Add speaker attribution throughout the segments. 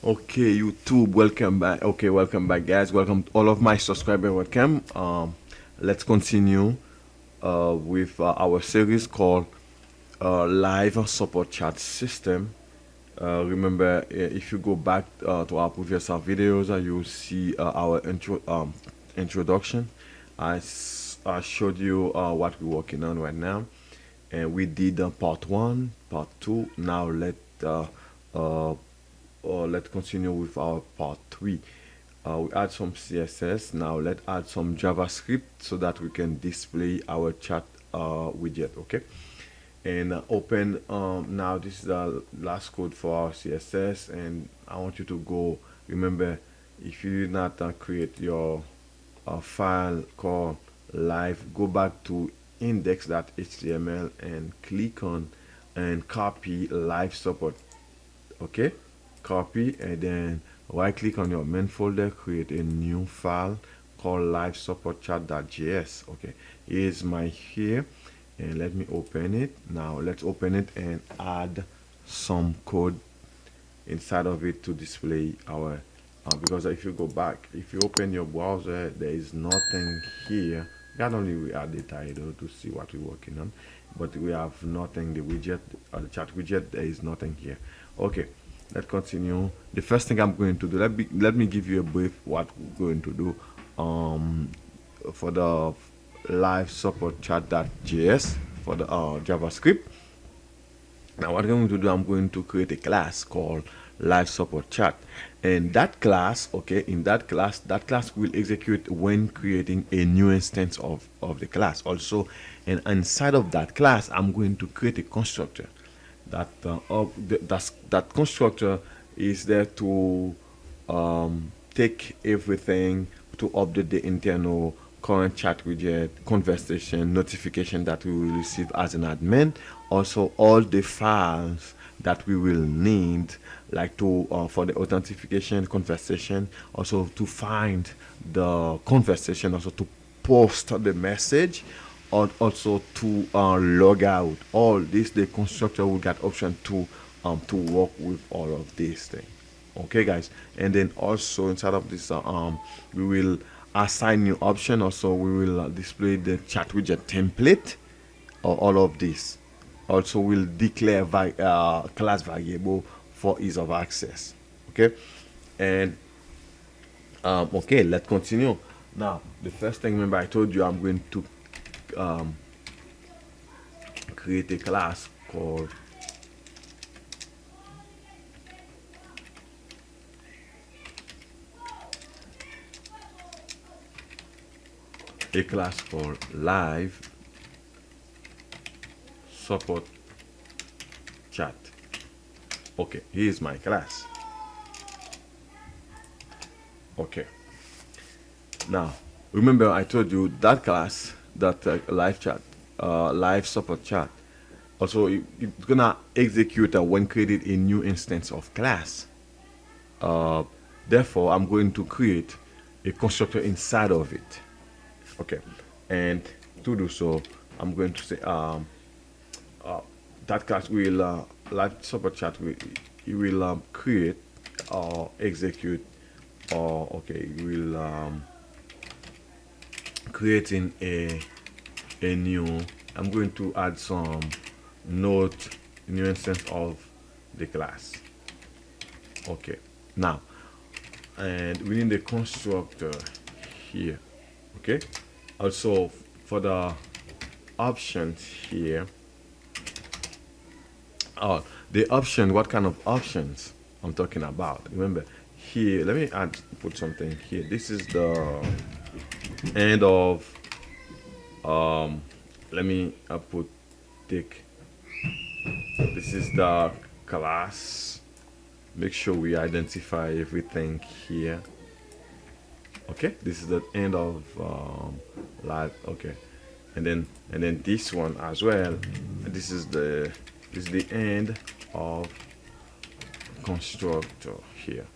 Speaker 1: Okay, YouTube, welcome back. Okay, welcome back, guys. Welcome to all of my subscribers. Welcome. Let's continue with our series called Live Support Chat System. Remember, if you go back to our previous videos, you'll see our introduction. I showed you what we're working on right now, and we did part one, part two. Now uh, let's continue with our part three. We add some CSS. Now let's add some JavaScript so that we can display our chat widget. Okay, and open. Now this is the last code for our CSS, and I want you to go. Remember, if you did not create your file called live, go back to index.html and click on and copy live support. Okay, copy and then right click on your main folder, create a new file called live support chat.js. Okay, here's my here, and let me open it. Now let's open it and add some code inside of it to display our because if you go back, if you open your browser, there is nothing here. Not only we add the title to see what we're working on, but we have nothing, the widget, the chat widget, there is nothing here. Okay, let's continue. The first thing I'm going to do, let me give you a brief what we're going to do for the live support chat.js for the JavaScript. Now what I'm going to do, I'm going to create a class called live support chat, and that class, okay, in that class will execute when creating a new instance of the class also. And inside of that class, I'm going to create a constructor that that constructor is there to take everything to update the internal current chat widget, conversation, notification that we will receive as an admin, also all the files that we will need, like to for the authentication conversation, also to find the conversation, also to post the message, or also to log out. All this, the constructor will get option to work with all of these things. Okay, guys, and then also inside of this we will assign new option. Also we will display the chat widget template or all of this. Also will declare class variable for ease of access. Okay, and okay, let's continue. Now the first thing, remember I told you I'm going to create a class called live support chat. Okay, here's my class. Okay, now remember I told you that class, that live support chat, also it's gonna execute when created a new instance of class. Therefore I'm going to create a constructor inside of it. Okay, and to do so, I'm going to say that class will live support chat will, it will create or execute, or okay, it will creating a new. I'm going to add some note, new instance of the class. Okay, now, and we need the constructor here. Okay, also for the options here, the option, what kind of options I'm talking about. Remember here, let me put something here. This is the end of let me put tick. This is the class. Make sure we identify everything here. Okay, this is the end of live. Okay, and then this one as well. This is the end of constructor here.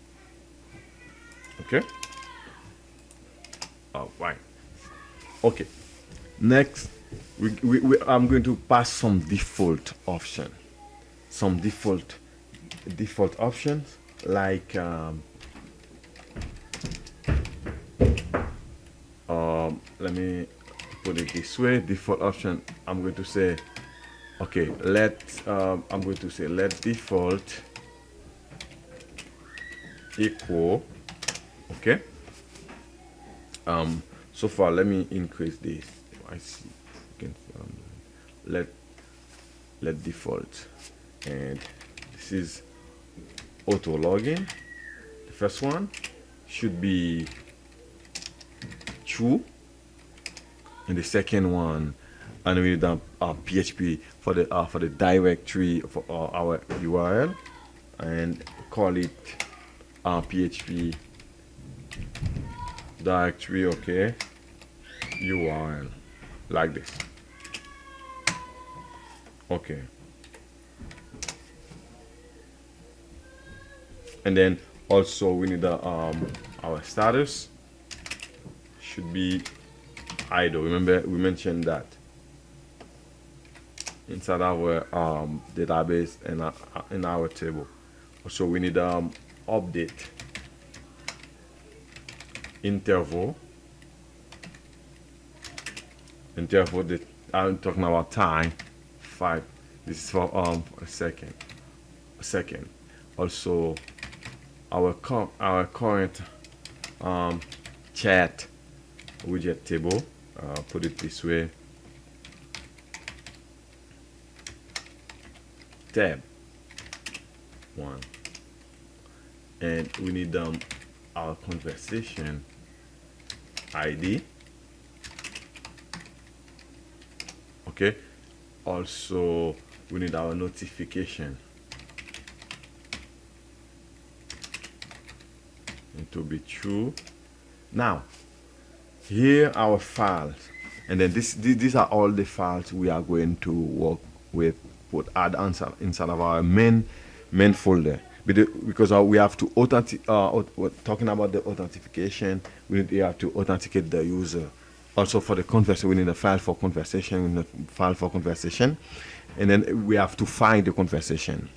Speaker 1: Okay, all right. Okay, next I'm going to pass some default option, some default options. like let me put it this way. Default option, I'm going to say, okay, I'm going to say let default equal, okay. So far, let me increase this. I see. You can let default, and this is auto login. The first one should be true, and the second one, and we need PHP for the directory for our URL, and call it PHP directory, okay, URL, like this, okay. And then also we need our status should be idle. Remember we mentioned that inside our database and in our table. Also we need update interval that I'm talking about time 5. This is for a second. Also our current chat widget table, put it this way, tab 1, and we need our conversation ID, okay. Also we need our notification and to be true. Now here our files, and then these are all the files we are going to work with, add inside of our main folder, because we have to talking about the authentication, we have to authenticate the user. Also for the conversation, we need a file for conversation, and then we have to find the conversation.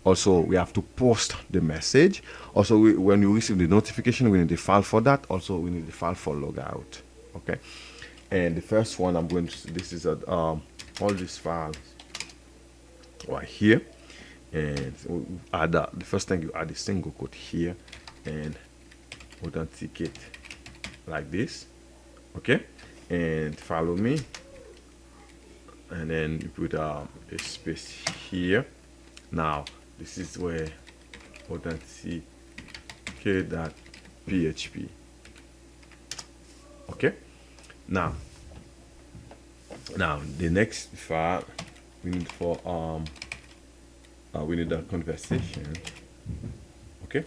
Speaker 1: Also we have to post the message. Also when you receive the notification, we need the file for that. Also we need the file for logout, okay. And the first one I'm going to, this is all these files right here, and add the first thing, you add a single quote here and authenticate like this, okay. And follow me, and then you put a space here. Now this is where authenticate.php, okay. Now the next file we need for we need a conversation, okay,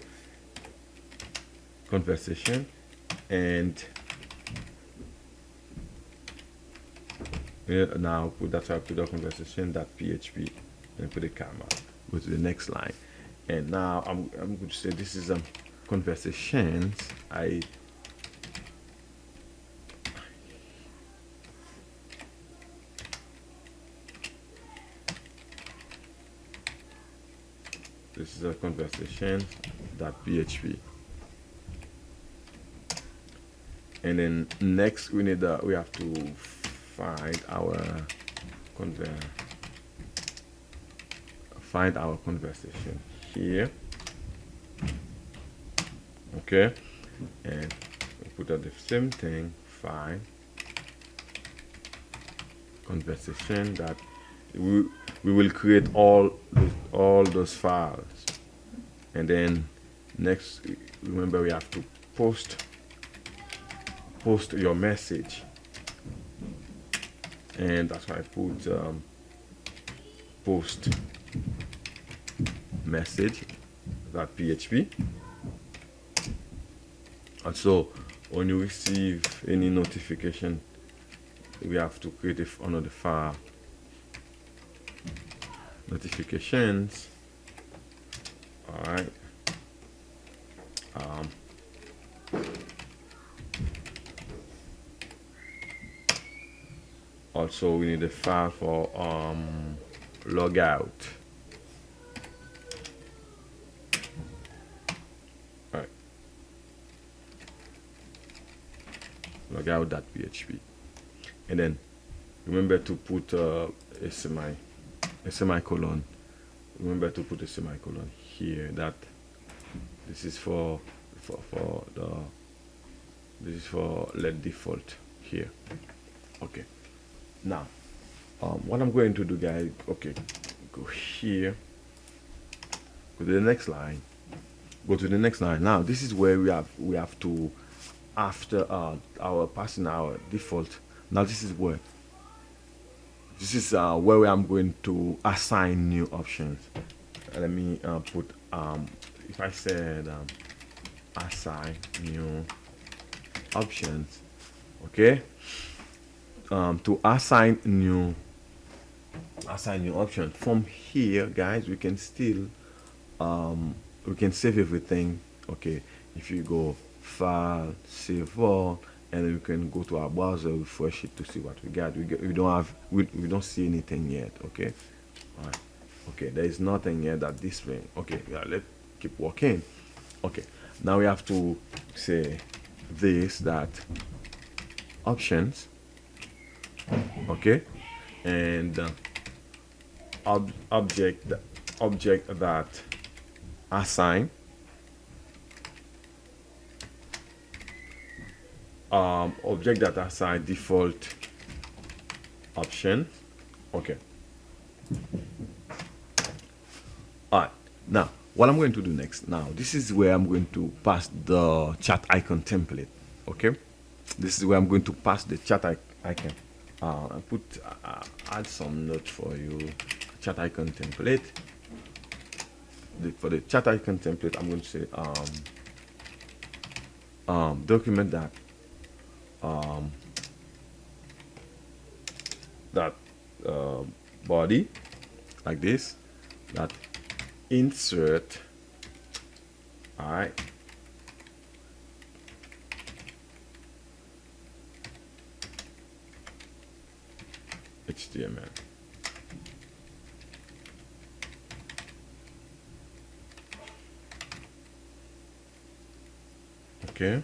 Speaker 1: conversation, and now put that up to the conversation.php and put a comma, go to the next line. And now I'm going to say this is conversations. This is a conversation.php. And then next we need we have to find our conversation here, okay. And we put out the same thing, find conversation, that we will create all those files. And then next, remember, we have to post your message, and that's why I put post message.php. And so when you receive any notification, we have to create another file, notifications. All right. Also we need a file for logout. logout.php, and then remember to put a semicolon. Remember to put a semicolon here. That this is for the this is for let default here. Okay. Now, what I'm going to do, guys. Okay, go here. Go to the next line. Go to the next line. Now, this is where we have to, after our passing our default. Now, this is where I'm going to assign new options. Let me put if I said assign new options, okay. To assign new option from here, guys, we can still we can save everything. Okay, if you go file, save all, and then we can go to our browser, refresh it to see what we got. We don't see anything yet. Okay, all right. Okay, there is nothing yet that display. Okay, yeah, let's keep working. Okay, now we have to say this, that options, okay, and object that assign object that assign default option. Okay, all right. Now what I'm going to do next, now this is where I'm going to pass the chat icon template. Okay, this is where I'm going to pass the chat icon. I put add some notes for you. Chat icon template. For the chat icon template, I'm going to say document that body like this, that insert, all right, HTML. Okay.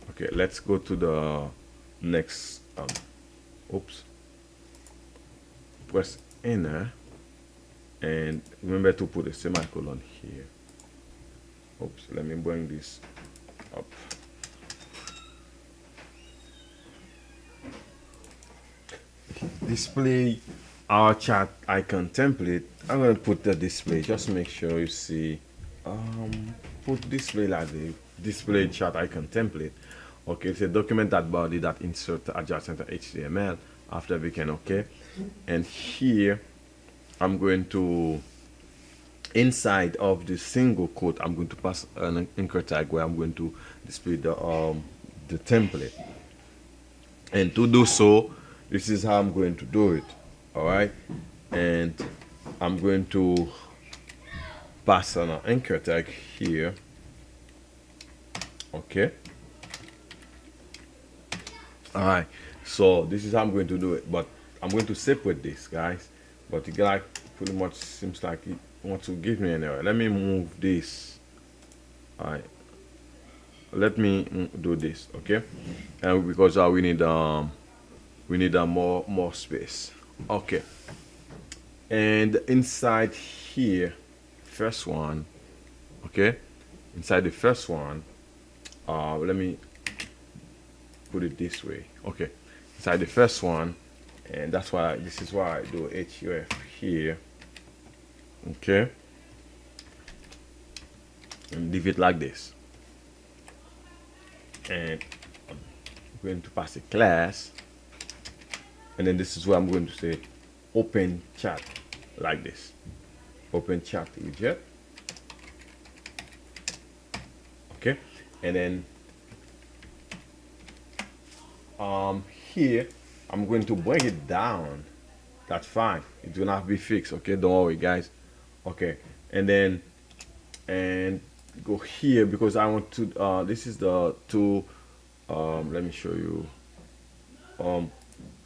Speaker 1: Okay, let's go to the next oops, press enter, and remember to put a semicolon here. Oops, let me bring this up. Display our chat icon template. I'm going to put the display, just make sure you see, put display like the display chat icon template. Okay, it's a document that body that insert adjacent HTML after we can. Okay, and here I'm going to, inside of the single quote, I'm going to pass an anchor tag where I'm going to display the template. And to do so, this is how I'm going to do it. All right, and I'm going to pass an anchor tag here. Okay, all right, so this is how I'm going to do it, but I'm going to separate this, guys. But it like pretty much seems like it wants to give me an error. Let me move this. All right, let me do this. Okay, and because we need more space. Okay, and inside here, first one, okay, inside the first one, let me put it this way. Okay, inside the first one, and that's why this is why I do href here. Okay, and leave it like this, and I'm going to pass a class, and then this is where I'm going to say open chat like this, open chat widget. Okay, and then here I'm going to bring it down. That's fine, it's gonna have to be fixed. Okay, don't worry, guys. Okay, and then go here because I want to this is the two, let me show you.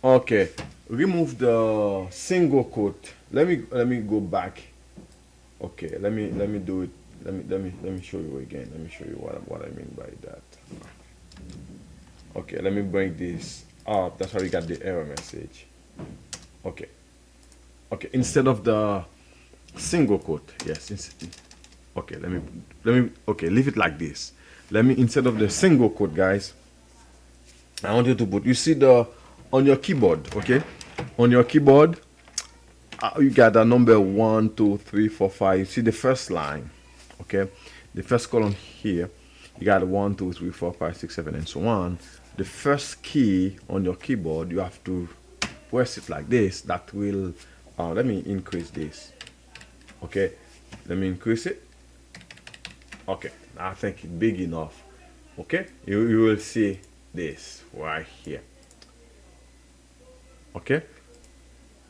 Speaker 1: Okay, remove the single quote. Let me go back. Okay, let me do it. Let me show you again. Let me show you what I mean by that. Okay, let me bring this up. That's how you got the error message. Okay. Okay, instead of the single quote, yes. Okay, let me okay, leave it like this. Let me instead of the single quote, guys, I want you to put, you see the on your keyboard, okay? On your keyboard, you got the number 1, 2, 3, 4, 5. You see the first line, okay? The first column here, you got 1, 2, 3, 4, 5, 6, 7, and so on. The first key on your keyboard, you have to press it like this. That will, let me increase this, okay? Let me increase it. Okay, I think it's big enough. Okay, you will see this right here. Okay,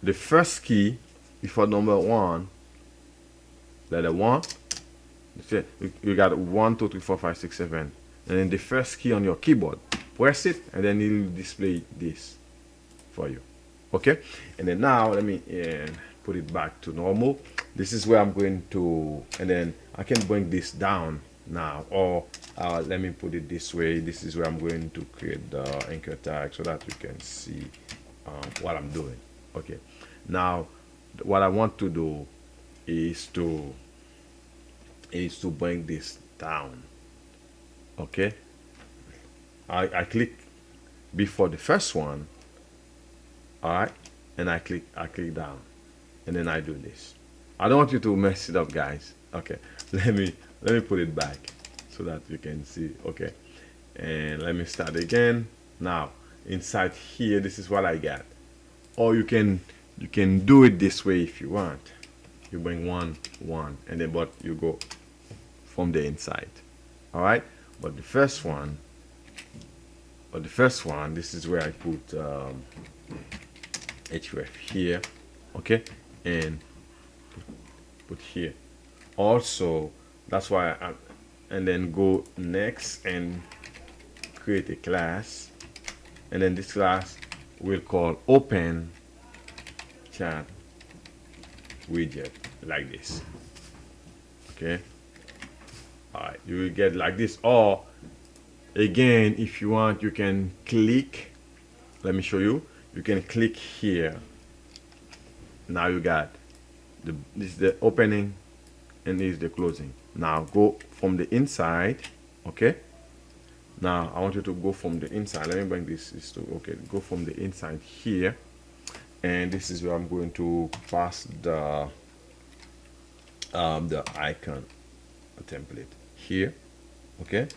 Speaker 1: the first key before number 1, letter 1. You got 1, 2, 3, 4, 5, 6, 7, and then the first key on your keyboard. Press it, and then it will display this for you. Okay, and then now let me put it back to normal. This is where I'm going to, and then I can bring this down now, or let me put it this way. This is where I'm going to create the anchor tag so that you can see what I'm doing. Okay, now what I want to do is to bring this down. Okay, I click before the first one. All right, and I click down, and then I do this. I don't want you to mess it up, guys. Okay, let me put it back so that you can see. Okay, and let me start again. Now inside here, this is what I got. Or you can do it this way if you want. You bring 1, 1, and then but you go from the inside. All right, but the first one, this is where I put href here. Okay, and put here also. That's why and then go next and create a class, and then this class will call open chat widget, like this. Okay, all right, you will get like this. Or again, if you want, you can click, let me show you. You can click here. Now you got this is the opening and this is the closing. Now go from the inside. Okay, now I want you to go from the inside. Let me bring this to, okay, go from the inside here, and this is where I'm going to pass the icon template here. Okay,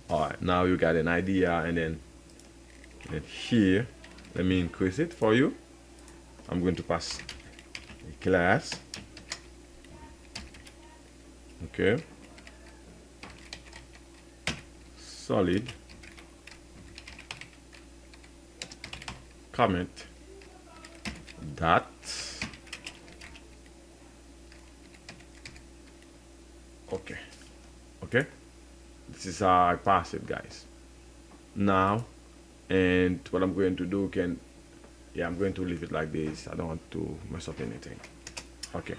Speaker 1: all right, now you got an idea. And then here, let me increase it for you. I'm going to pass a class. Okay, solid comment dot okay. Okay, this is how I pass it, guys. Now, and what I'm going to do, I'm going to leave it like this. I don't want to mess up anything. Okay,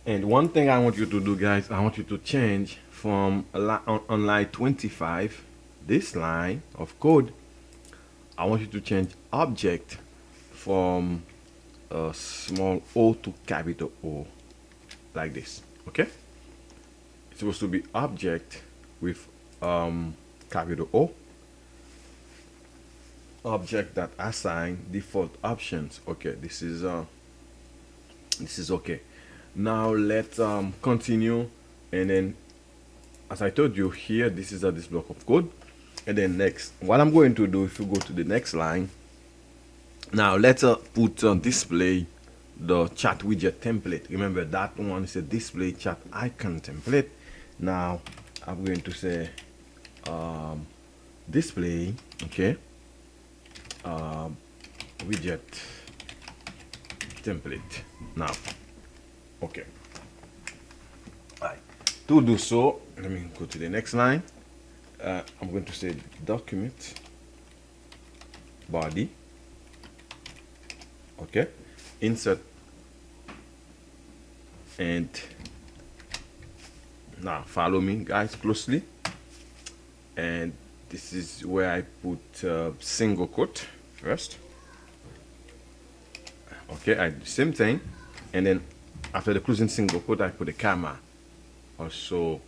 Speaker 1: and one thing I want you to do, guys, I want you to change from on line 25, this line of code, I want you to change object from a small o to capital O, like this. Okay, it's supposed to be object with capital O, object that assign default options. Okay, this is okay. Now let's continue, and then as I told you here, this is this block of code. And then next, what I'm going to do, if you go to the next line, now let's put display the chat widget template. Remember that one is a display chat icon template. Now I'm going to say display, okay, widget template. Now, okay, all right, to do so, let me go to the next line. I'm going to say document body. Okay, insert, and now follow me guys closely, and this is where I put single quote first. Okay, I do the same thing, and then after the closing single quote, I put a comma. Also,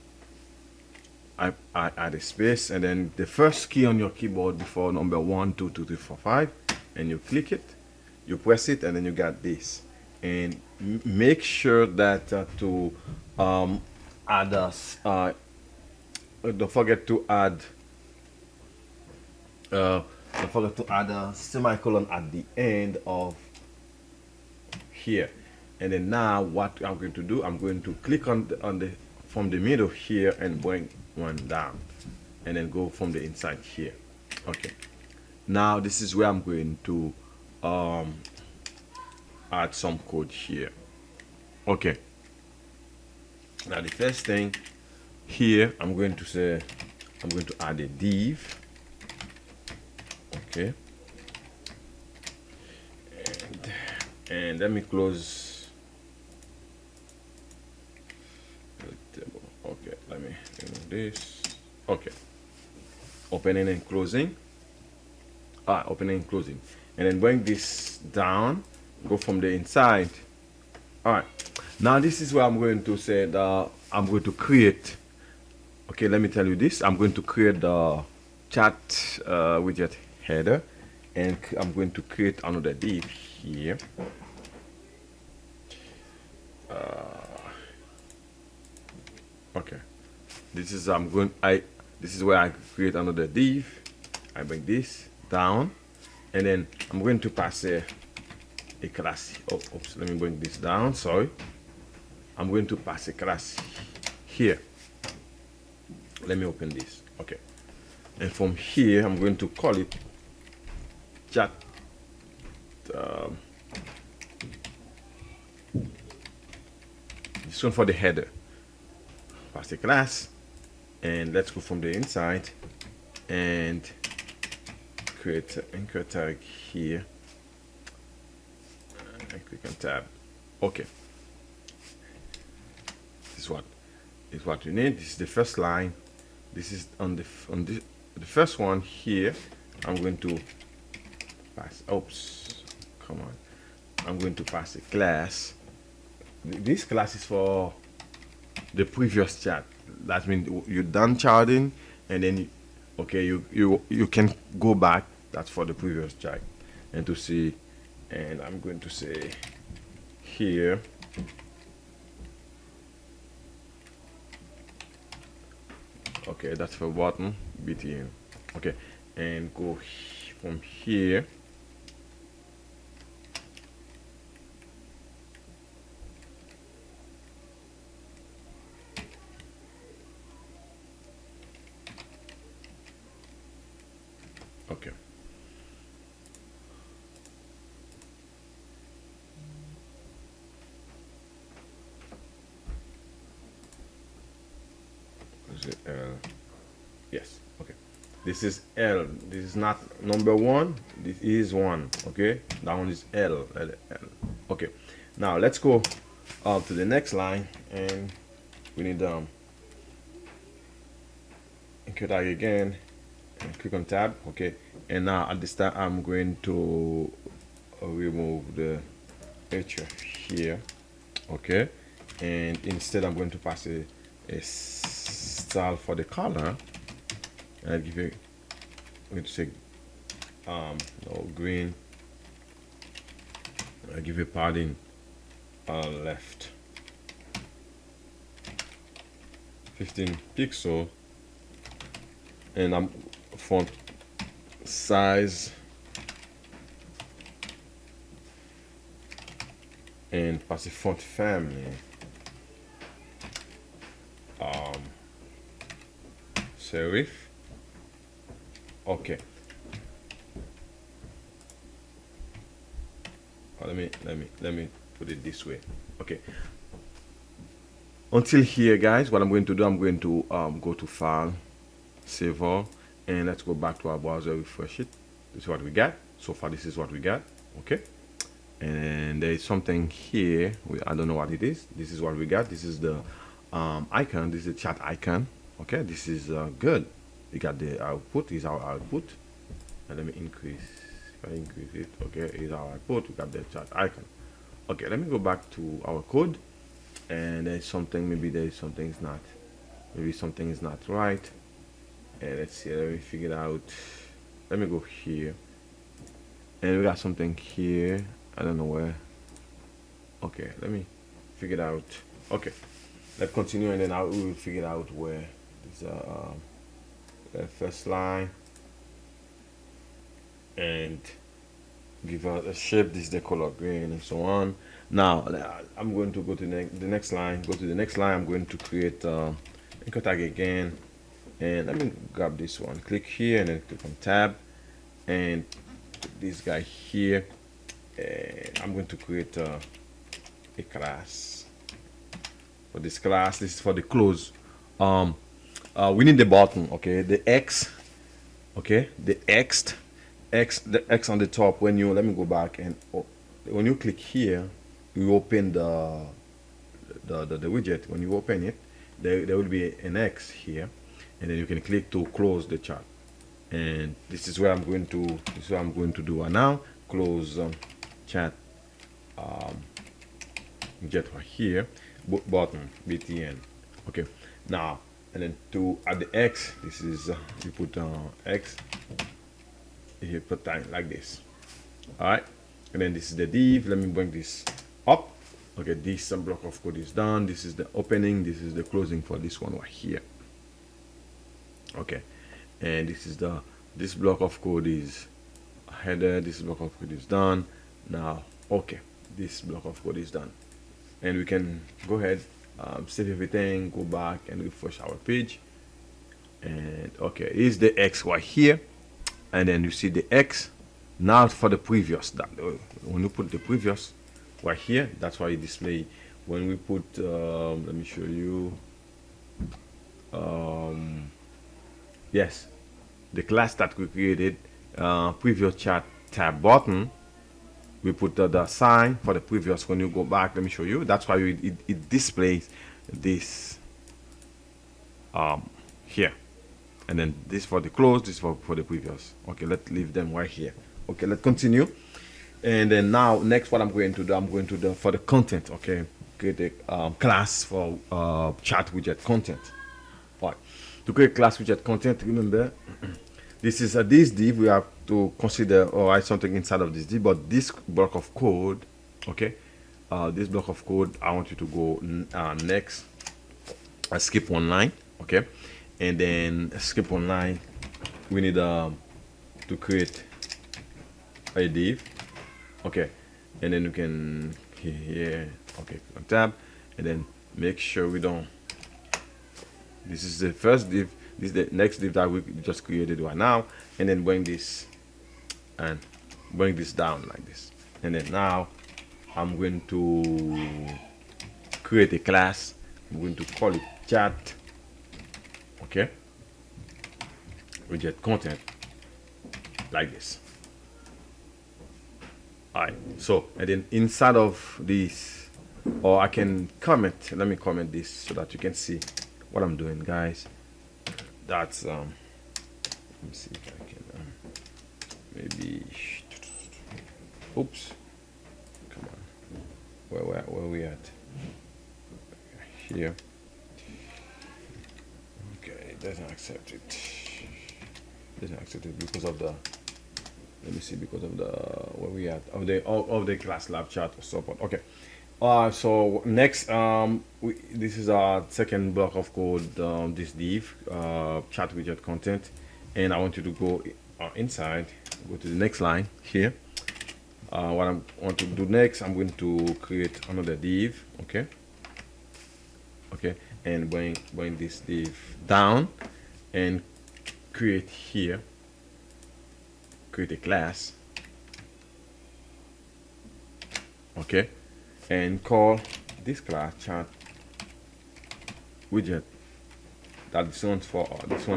Speaker 1: I add a space, and then the first key on your keyboard before number 1, 2, 3, 4, 5, and you click it, you press it, and then you got this. And make sure that to add us, don't forget to add a semicolon at the end of here. And then now what I'm going to do, I'm going to click on the from the middle here and bring one down, and then go from the inside here. Okay, now this is where I'm going to add some code here. Okay, now the first thing here, I'm going to add a div. Okay, and let me close. Okay, let me remove this. Okay, opening and closing. Opening and closing, and then bring this down. Go from the inside. All right. Now this is where I'm going to say that I'm going to create. Okay, let me tell you this. I'm going to create the chat widget header, and I'm going to create another div here. Okay, this is this is where I create another div. I bring this down, and then I'm going to pass a class. Oops, let me bring this down. Sorry, I'm going to pass a class here. Let me open this. Okay, and from here I'm going to call it chat. This one for the header. Pass the class, and let's go from the inside and create an anchor tag here. And click on tab. Okay, this is what you need. This is the first line. This is on the first one here. I'm going to pass. Oops, come on. I'm going to pass a class. This class is for the previous chat. That means you're done chatting, and then you can go back. That's for the previous chat, and to see. And I'm going to say here okay, that's for button BTN. Okay, and go from here. Okay. Is it L? Yes. Okay. This is L. This is not number 1. This is 1. Okay. That one is L. L. Okay. Now let's go to the next line, and we need anchor tag again, and click on tab. Okay. And now at this time I'm going to remove the href here. Okay. And instead I'm going to pass a style for the color, and I give it, I'm going to say no, green. I give it padding left 15 pixel, and I'm font size, and pass the font family serif. Okay. Let me put it this way. Okay. Until here, guys, what I'm going to do, I'm going to go to File, Save All, and let's go back to our browser, refresh it. This is what we got. So far this is what we got. Okay, and there is something here, I don't know what it is. This is what we got. This is the icon. This is the chat icon. Okay, this is good. We got the output. Is our output. And let me increase. If I increase it, okay, is our output. We got the chat icon. Okay, let me go back to our code. And there's something, maybe there's something is not, maybe something is not right. And let's see, let me figure it out. Let me go here, and we got something here. I don't know where. Okay, let me figure it out. Okay, let's continue, and then we will figure out where this the first line, and give us a shape. This is the color green, and so on. Now I'm going to go to the next line. Go to the next line. I'm going to create anchor tag again, and let me grab this one. Click here, and then click on tab, and this guy here. And I'm going to create a class. For this class, this is for the close. We need the button. Okay, the X. Okay, the X on the top. When you, let me go back, and when you click here, you open the widget. When you open it, there will be an X here, and then you can click to close the chat. And this is where I'm going to, this is what I'm going to do right now. Close chat widget right here, button btn. Okay, now, and then to add the X, this is you put X here, put time like this. All right, and then this is the div. Let me bring this up. Okay, this block of code is done. This is the opening, this is the closing for this one right here. Okay, and this is this block of code is header. This block of code is done now. Okay, this block of code is done, and we can go ahead, save everything, go back and refresh our page. And okay, is the X right here, and then you see the X. Now for the previous, when you put the previous right here, that's why you display. When we put let me show you, yes, the class that we created, previous chat tab button, we put the sign for the previous. When you go back, let me show you, that's why it displays this here, and then this for the close, this for the previous. Okay, let's leave them right here. Okay, let's continue. And then now, next, what I'm going to do, I'm going to do for the content. Okay, create a class for chat widget content. All right, to create class widget content, remember, this is this div. We have to consider or write something inside of this div, but this block of code, okay, this block of code, I want you to go next. I skip one line, okay, and then skip one line. We need to create a div. Okay, and then you can here, okay, on tab, and then make sure we don't, this is the first div, this is the next div that we just created right now, and then bring this and bring this down like this. And then now I'm going to create a class. I'm going to call it chat, okay, widget content, like this. Alright, so, and then inside of this, or I can comment, let me comment this so that you can see what I'm doing, guys. That's let me see if I can maybe, oops, come on, where we at here? Okay, it doesn't accept it. Because of the, let me see, because of the, where we at, of the class lab chat support. Okay, so next, this is our second block of code, this div, chat widget content, and I want you to go inside, go to the next line here. What I want to do next, I'm going to create another div, okay, and bring this div down and create here, create a class, okay, and call this class chat widget. That this one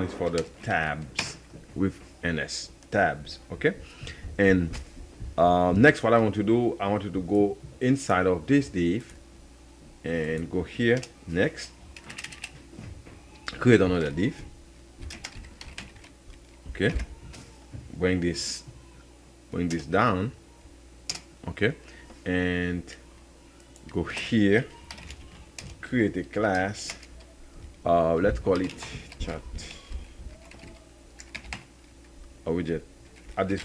Speaker 1: is for the tabs with ns tabs, okay, And next, what I want to do, I want you to go inside of this div and go here, next, create another div. Okay, bring this down. Okay, and go here, create a class. Let's call it chat. A widget. At this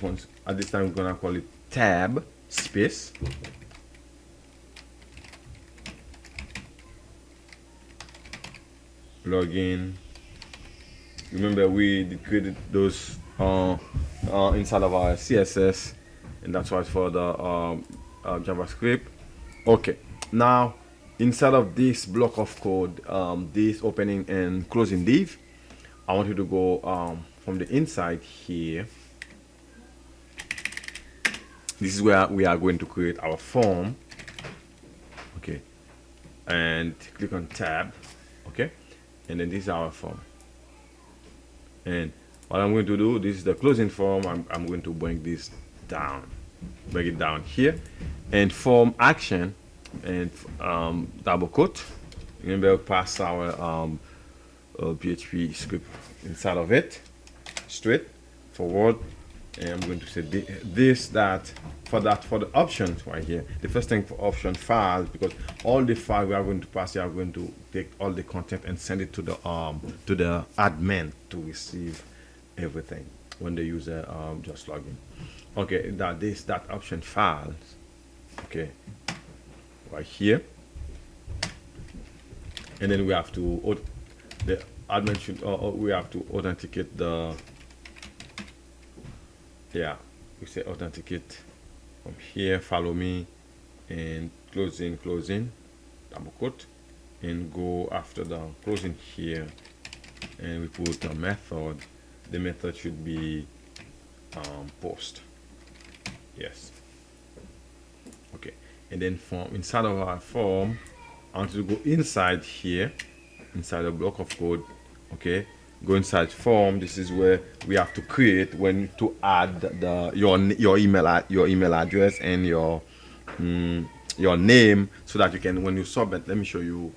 Speaker 1: time, we're gonna call it tab space. Login. Remember, we created those inside of our CSS, and that's why it's for the JavaScript. Okay, now inside of this block of code, this opening and closing div, I want you to go from the inside here. This is where we are going to create our form. Okay, and click on tab. Okay, and then this is our form. And what I'm going to do, this is the closing form. I'm going to bring this down, bring it down here, and form action, and double quote. Remember, pass our PHP script inside of it, straight forward, and I'm going to say this, that, for the options right here. The first thing for option files, because all the files we are going to pass, you are going to take all the content and send it to the admin to receive everything when the user just log in. Okay, that option files. Okay, right here, and then we have to the admin should we have to authenticate the, yeah, we say authenticate from here, follow me, and closing, double quote, and go after the closing here, and we put a method. The method should be post. Yes. Okay, and then from inside of our form, I want you to go inside here, inside a block of code. Okay, go inside form. This is where we have to create, when to add your email address and your name, so that you can, when you submit, let me show you.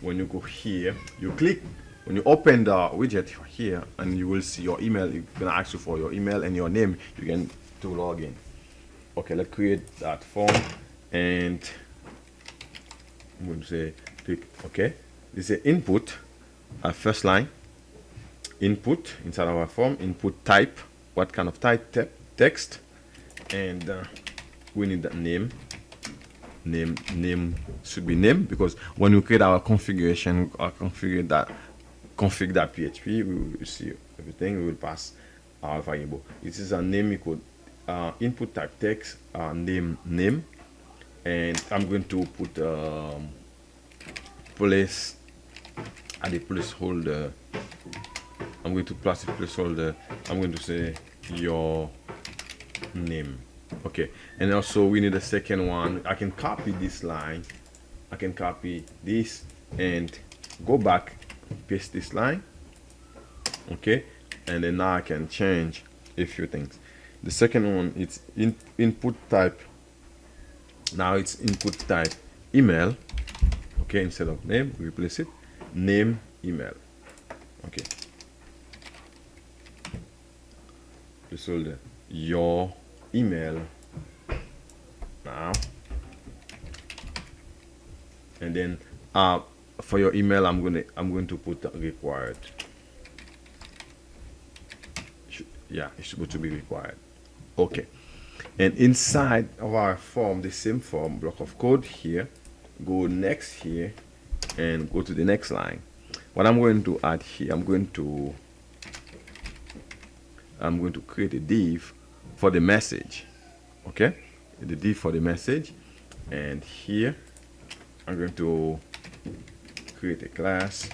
Speaker 1: When you go here, you click, when you open the widget here, and you will see your email. It's gonna ask you for your email and your name. You can to log in. Okay, let's create that form, and I'm going to say click. Okay, this is input. First line, input inside our form, input type, what kind of type, text, and we need that name should be name, because when we create our configuration, config.php, we will see everything. We will pass our variable. This is a name equal input type text, name, and I'm going to put place at the placeholder. I'm going to place a placeholder. I'm going to say your name. Okay, and also we need a second one. I can copy this line. I can copy this and go back, paste this line. Okay, and then now I can change a few things. The second one, it's input type. Now it's input type email. Okay, instead of name, we replace it name email. Okay, placeholder your email now, and then for your email, I'm going to put required. Yeah, it's supposed to be required. Okay, and inside of our form, the same form block of code here, go next here and go to the next line. What I'm going to add here, I'm going to create a div for the message. Okay, the div for the message, and here I'm going to create a class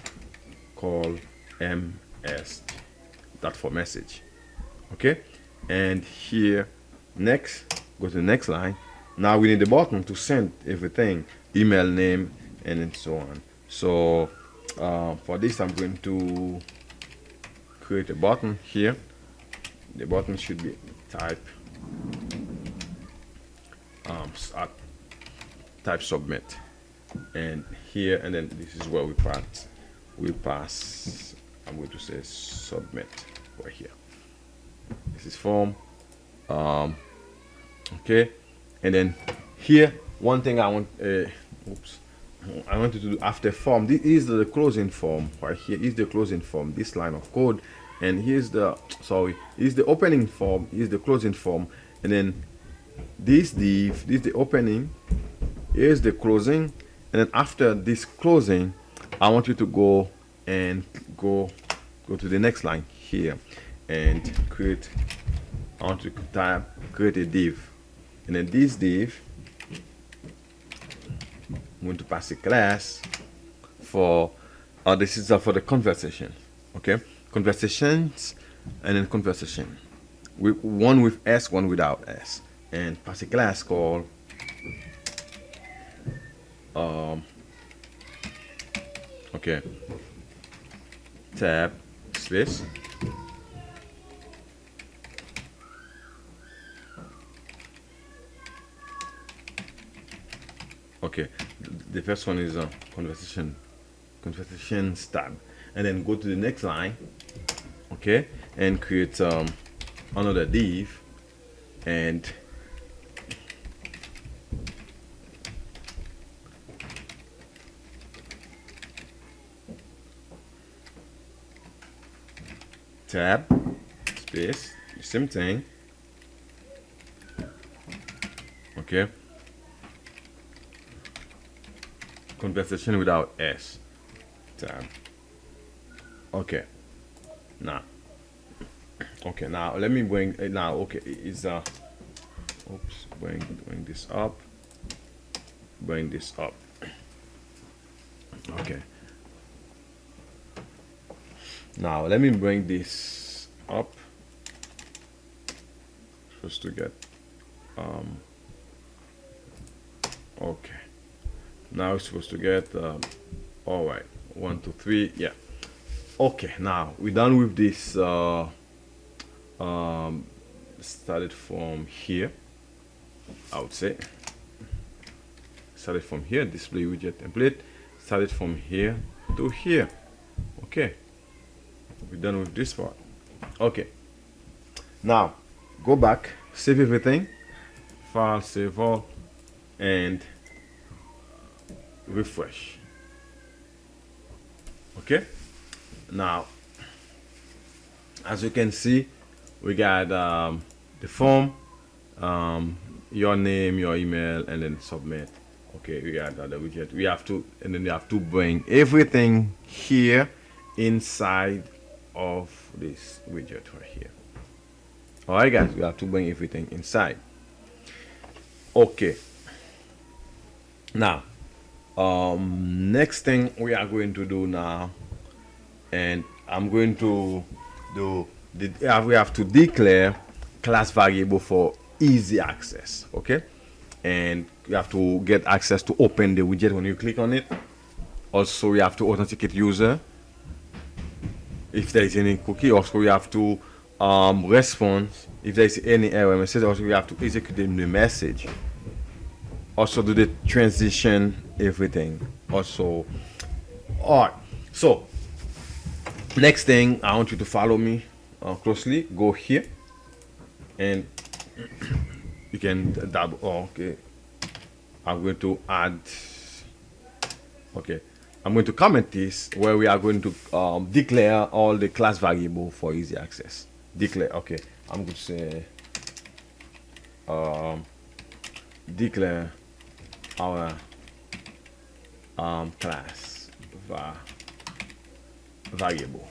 Speaker 1: called ms, that for message. Okay, and here next, go to the next line. Now we need the button to send everything, email, name, and then so on. So for this, I'm going to create a button here. The button should be type type submit, and here, and then this is where we pass. I'm going to say submit right here. This is form. Okay, and then here, one thing I want, I wanted to do after form. This is the closing form right here. Is the closing form, this line of code, and here's the is the opening form, is the closing form, and then this div, this is the opening, here's the closing, and then after this closing, I want you to go to the next line here and create. I want to create a div, and then this div, I'm going to pass a class for this is for the conversation. Okay, conversations, and then conversation with one with s, one without s, and pass a class called okay, tab space, okay, the first one is conversations tab, and then go to the next line, okay, and create another div, and tab space, same thing, okay, conversation without s, tab, okay, now let me bring now, okay, is oops, bring this up, okay, now let me bring this up, supposed to get okay, now it's supposed to get all right, 1 2 3, yeah, okay, now we're done with this started from here, I would say started from here, display widget template, started from here to here, okay, we're done with this part. Okay, now go back, save everything, file, save all, and refresh. Okay, now as you can see, we got the form, your name, your email, and then submit. Okay, we got the widget. We have to, and then you have to bring everything here inside of this widget right here. All right, guys, we have to bring everything inside. Okay, now next thing we are going to do now, and I'm going to do we have to declare class variable for easy access. Okay, and you have to get access to open the widget when you click on it. Also, we have to authenticate user if there is any cookie. Also, we have to respond if there is any error message. Also, we have to execute the message. Also, do the transition, everything. Also, all right. So, next thing, I want you to follow me closely. Go here, and you can double. Oh, okay, I'm going to add. Okay, I'm going to comment this where we are going to declare all the class variable for easy access. Declare. Okay, I'm going to say declare our class variable.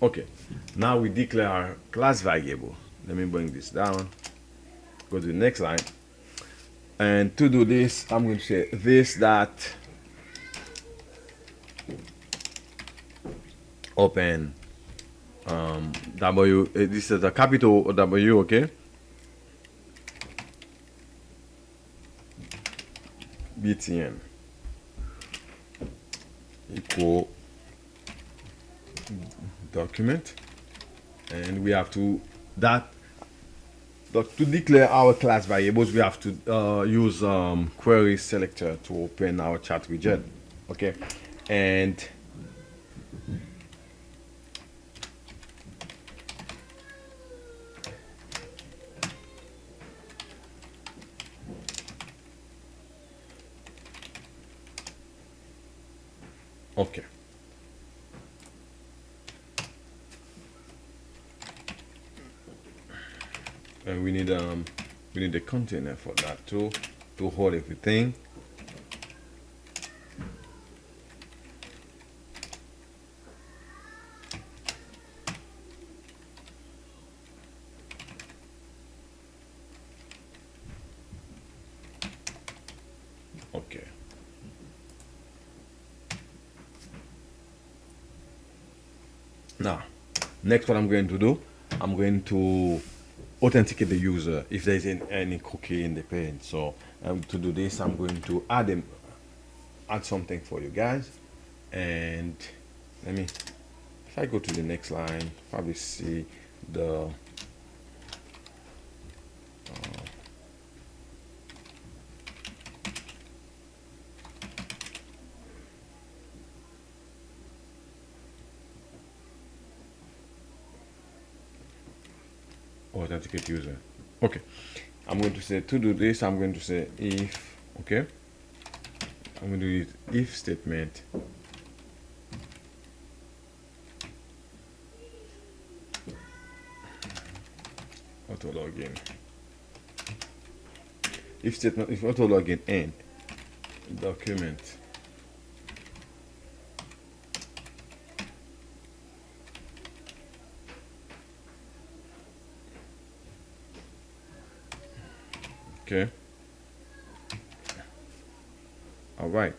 Speaker 1: Okay, now we declare our class variable. Let me bring this down, go to the next line, and to do this, I'm going to say this that open W, this is a capital W, okay, btn equal document, and we have to that To declare our class variables, we have to use query selector to open our chat widget. Okay, and okay. And we need a container for that too, to hold everything. Okay. Now, next what I'm going to do, I'm going to authenticate the user if there's any cookie in the page. So to do this, I'm going to add something for you guys. And let me, if I go to the next line, probably see the authenticate user. Okay, I'm going to say, to do this, I'm going to say if, okay, I'm going to use if statement auto login. If statement, if auto login end document okay. All right,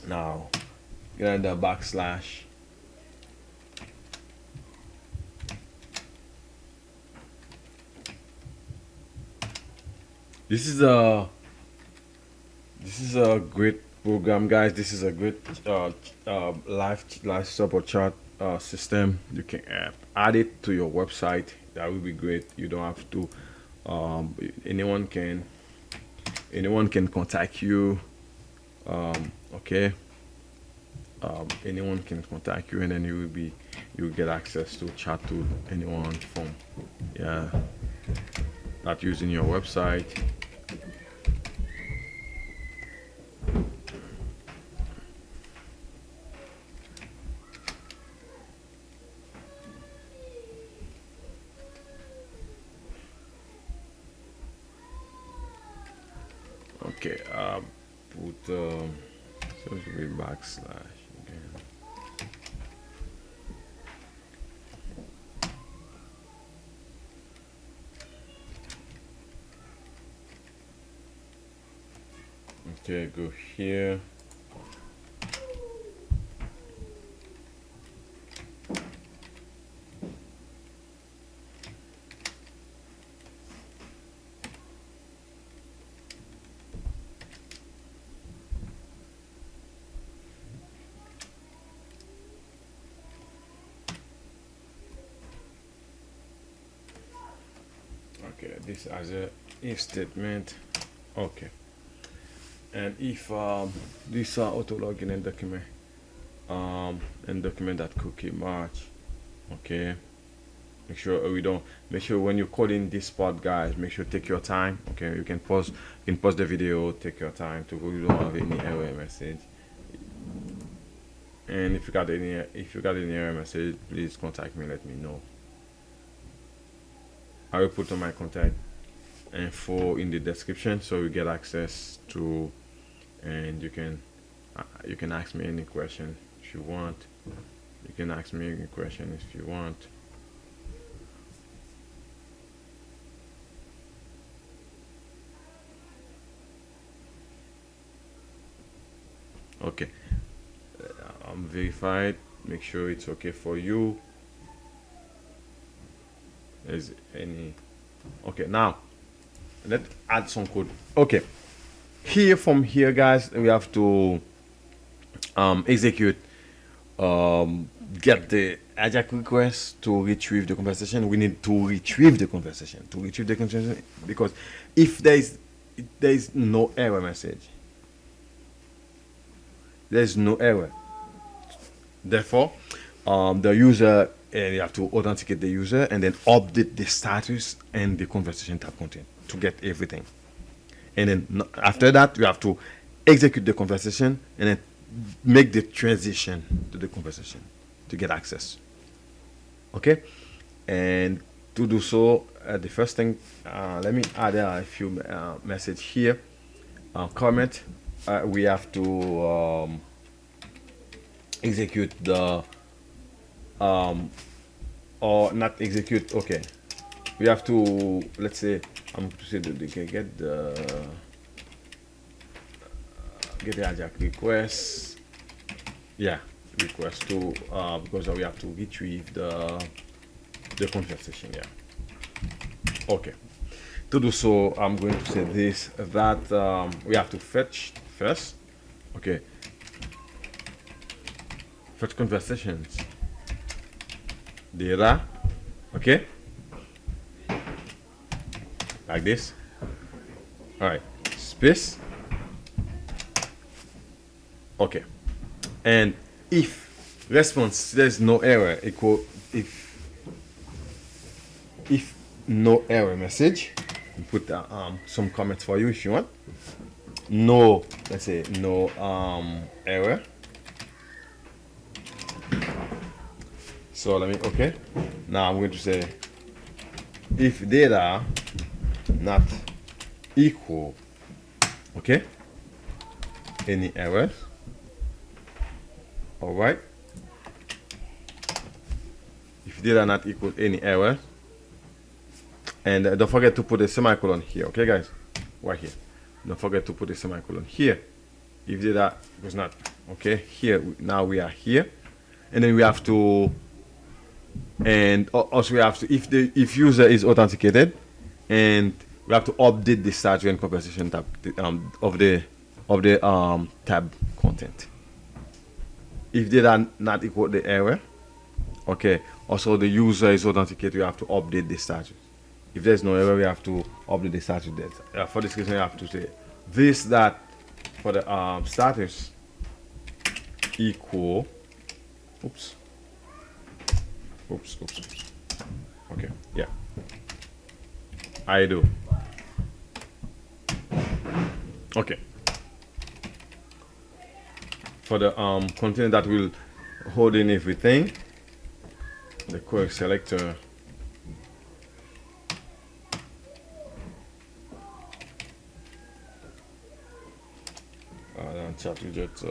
Speaker 1: now get the backslash this is a great program, guys. This is a great live support chat system. You can add it to your website. That would be great. You don't have to anyone can contact you. Okay, anyone can contact you, and then you get access to chat to anyone from not using your website. Okay, put so it should be backslash again. Okay, go here. Okay, this as a if statement. Okay, and if this auto login and document that cookie match. Okay, make sure when you code in this part, guys, make sure take your time. Okay, you can pause the video, take your time to go. You don't have any error message. And if you got any error message, please contact me, let me know. I will put on my contact info in the description, so you get access to, and you can ask me any question if you want. You can ask me any question if you want. Okay, I'm verified. Make sure it's okay for you. Is any okay? Now let's add some code. Okay, from here, guys, we have to execute get the Ajax request to retrieve the conversation, we need to retrieve the conversation. To retrieve the conversation, because if there is no error message, there is no error. Therefore, the user, you have to authenticate the user and then update the status and the conversation tab content to get everything. And then after that, you have to execute the conversation and then make the transition to the conversation to get access. Okay, and to do so, the first thing, let me add a few message here. Comment. We have to execute the or not execute. Okay, we have to, let's say, I'm to say that they can get the Ajax request. Yeah, request to because we have to retrieve the conversation. Yeah. Okay. To do so, I'm going to say this, that we have to fetch first. Okay. Fetch conversations data. Okay. Like this. All right. Space. Okay. And if response there's no error equal if no error message, put some comments for you if you want. No, let's say no error. So let me, okay. Now I'm going to say if data not equal, okay, any errors. All right. If data not equal any error, and don't forget to put a semicolon here, okay, guys, right here. Don't forget to put a semicolon here. If data was not, okay, here now we are here, and then we have to, and also we have to, if user is authenticated, and we have to update the status and conversation tab of the tab content. If data not equal the error, okay, also the user is authenticated, you have to update the status. If there's no error, we have to update the status. For this case, you have to say this, that for the status equal, oops. Okay, yeah, I do. Okay. For the container that will hold in everything, the correct selector chat widget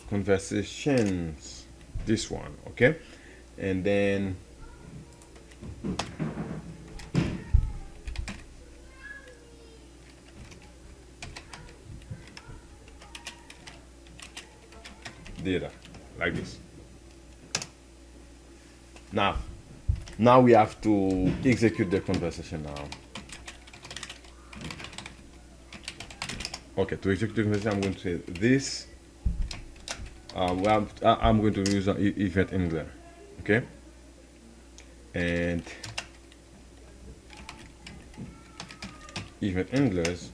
Speaker 1: conversations, this one, okay, and then data like this. Now we have to execute the conversation now. Okay, to execute the conversation, I'm going to say this. I'm going to use an event handler, okay, and event handlers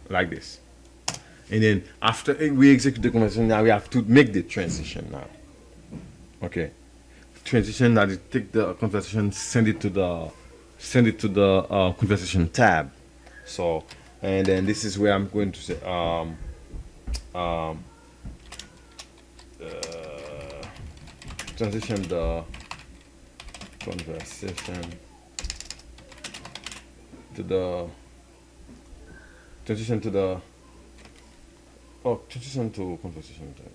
Speaker 1: like this. And then after we execute the conversation, now we have to make the transition now. Okay, transition, that is take the conversation, send it to the conversation tab. So, and then this is where I'm going to say transition the conversation to the transition to the transition to conversation tab.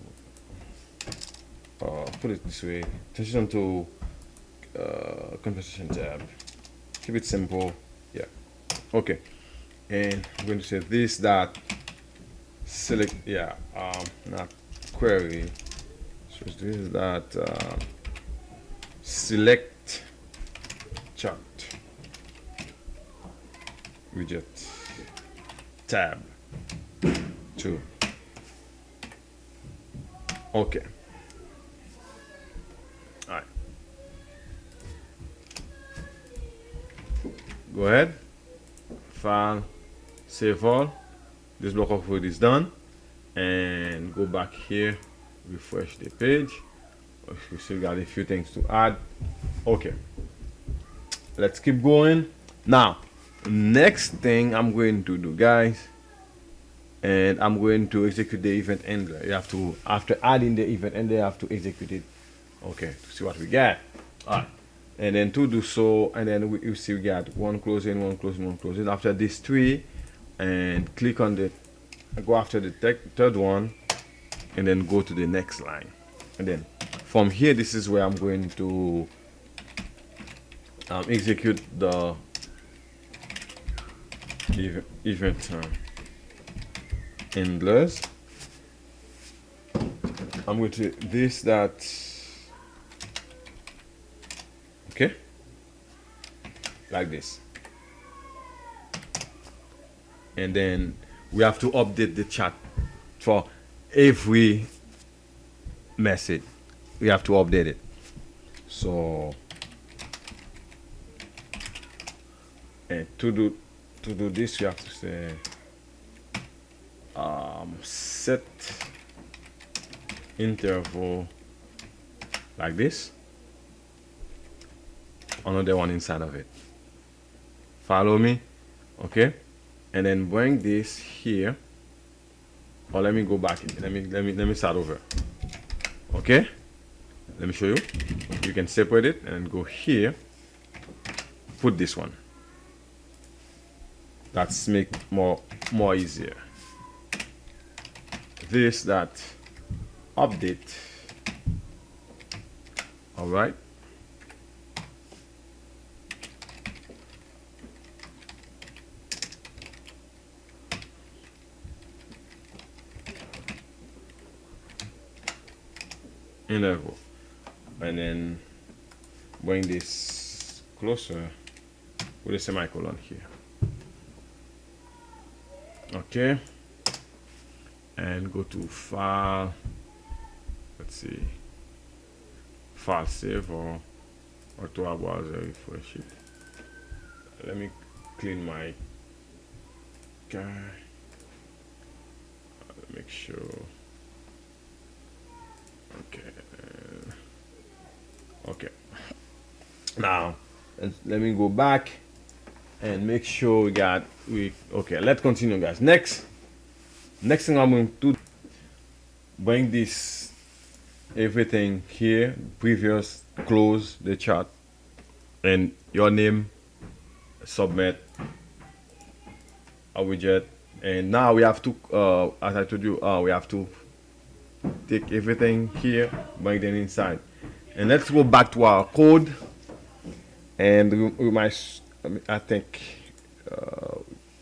Speaker 1: Put it this way, transition to conversation tab. Keep it simple. Yeah. Okay. And I'm going to say this, that select, yeah, not query. So this is that select chart widget tab 2. Okay. All right. Go ahead. File. Save all. This block of code is done. And go back here. Refresh the page. We still got a few things to add. Okay. Let's keep going. Now, next thing I'm going to do, guys, and I'm going to execute the event handler. You have to, after adding the event handler, you have to execute it. Okay, to see what we get. All right. And then to do so, and then you see we got one closing, one closing, one closing. After these three, and click on the, go after the third one, and then go to the next line. And then from here, this is where I'm going to execute the event handlers. I'm going to this, that, okay, like this. And then we have to update the chat for every message. We have to update it. So, and to do this, you have to say set interval like this. Another one inside of it. Follow me, okay? And then bring this here. Or let me go back. Let me start over. Okay? Let me show you. You can separate it and go here. Put this one. That's make more easier. This, that, update. All right. Interval, and then bring this closer with a semicolon here. Okay, and go to file. Let's see, file save or to our browser refresh it. Let me clean my guy. Make sure. Okay. Okay. Now, let me go back and make sure okay, let's continue, guys. Next thing I'm going to do, bring this everything here, previous, close the chat, and your name, submit a widget, and now we have to, as I told you, we have to take everything here, bring them inside, and let's go back to our code. And we might, I think,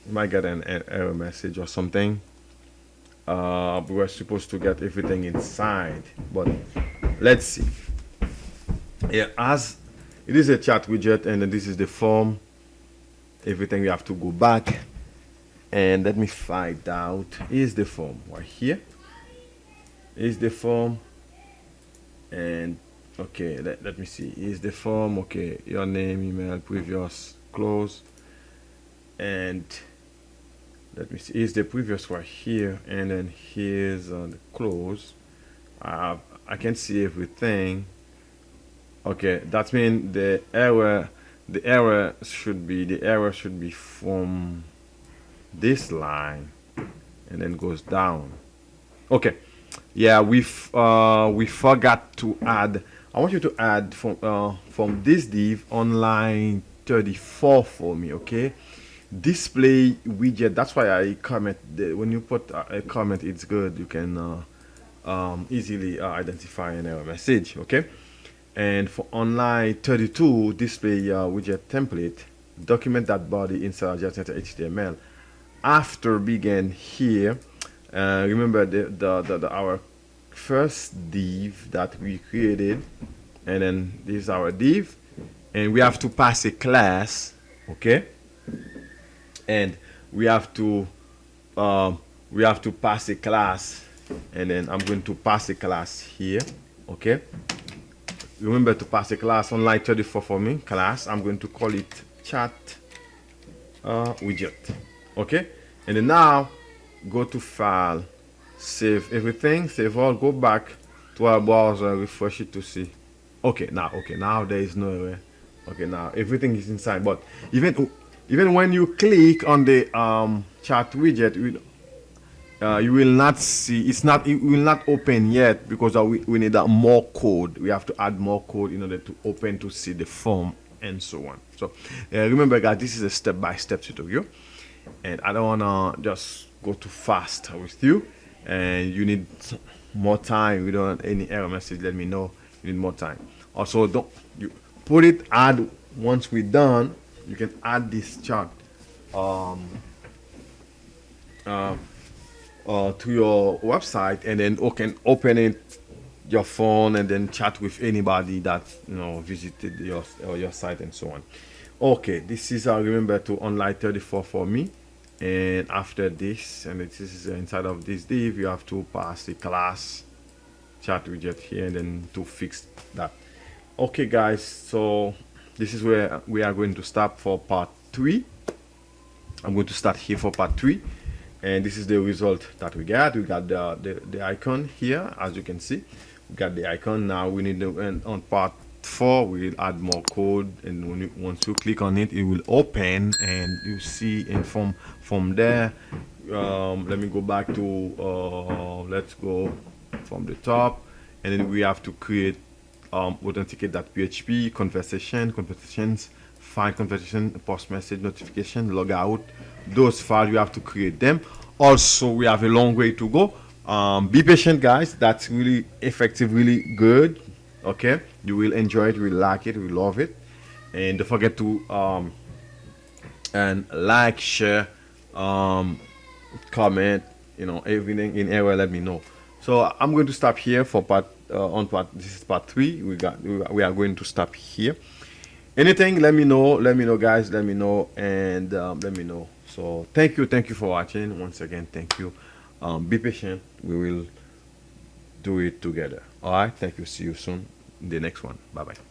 Speaker 1: we might get an error message or something. We were supposed to get everything inside, but let's see. Yeah, as it is a chat widget, and then this is the form. Everything we have to go back, and let me find out. Here's the form right here. Is the form, and okay, let me see. Is the form, okay, your name, email, previous, close, and let me see. Is the previous right here, and then here's the close. I can see everything. Okay, that means the error should be from this line and then goes down. Okay. Yeah, we forgot to add. I want you to add from this div on line 34 for me, okay? Display widget. That's why I comment. When you put a comment, it's good. You can easily identify an error message, okay? And for on line 32, display widget template. Document that body inside JavaScript.html. After begin here. Remember our first div that we created, and then this is our div, and we have to pass a class, okay? And we have to pass a class and then I'm going to pass a class here. Okay, remember to pass a class on line 34 for me. Class, I'm going to call it chat widget. Okay, and then now go to file, save everything, save all, go back to our browser, refresh it to see. Okay, now there is no error. Okay, now everything is inside. But even when you click on the chat widget, you will not see, it will not open yet, because we need more code. We have to add more code in order to open, to see the form and so on. So remember guys, this is a step-by-step tutorial, and I don't want to just go too fast with you, and you need more time. You don't want any error message, let me know you need more time. Also, don't you put it, add, once we're done, you can add this chart to your website, and then you can open it your phone and then chat with anybody that visited your site and so on. Okay, this is remember to on line 34 for me, and after this, and this is inside of this div, you have to pass the class chat widget here, and then to fix that. Okay guys, so this is where we are going to stop for part 3. I'm going to start here for part 3, and this is the result that we got. We got the icon here, as you can see. We got the icon. Now we need on part 4 we will add more code, and once you click on it, it will open, and you see, and from there, let me go back to let's go from the top, and then we have to create authenticate.php, conversations, find conversation, post message, notification, log out. Those files you have to create them. Also, we have a long way to go. Be patient guys, that's really effective, really good. Okay, you will enjoy it, you will like it, you will love it. And don't forget to and like, share, comment, everything in error, let me know. So I'm going to stop here for this is part 3. We are going to stop here. Anything, let me know guys, let me know, and let me know. So thank you for watching. Once again, thank you. Be patient, we will do it together. All right, thank you, see you soon in the next one. Bye bye.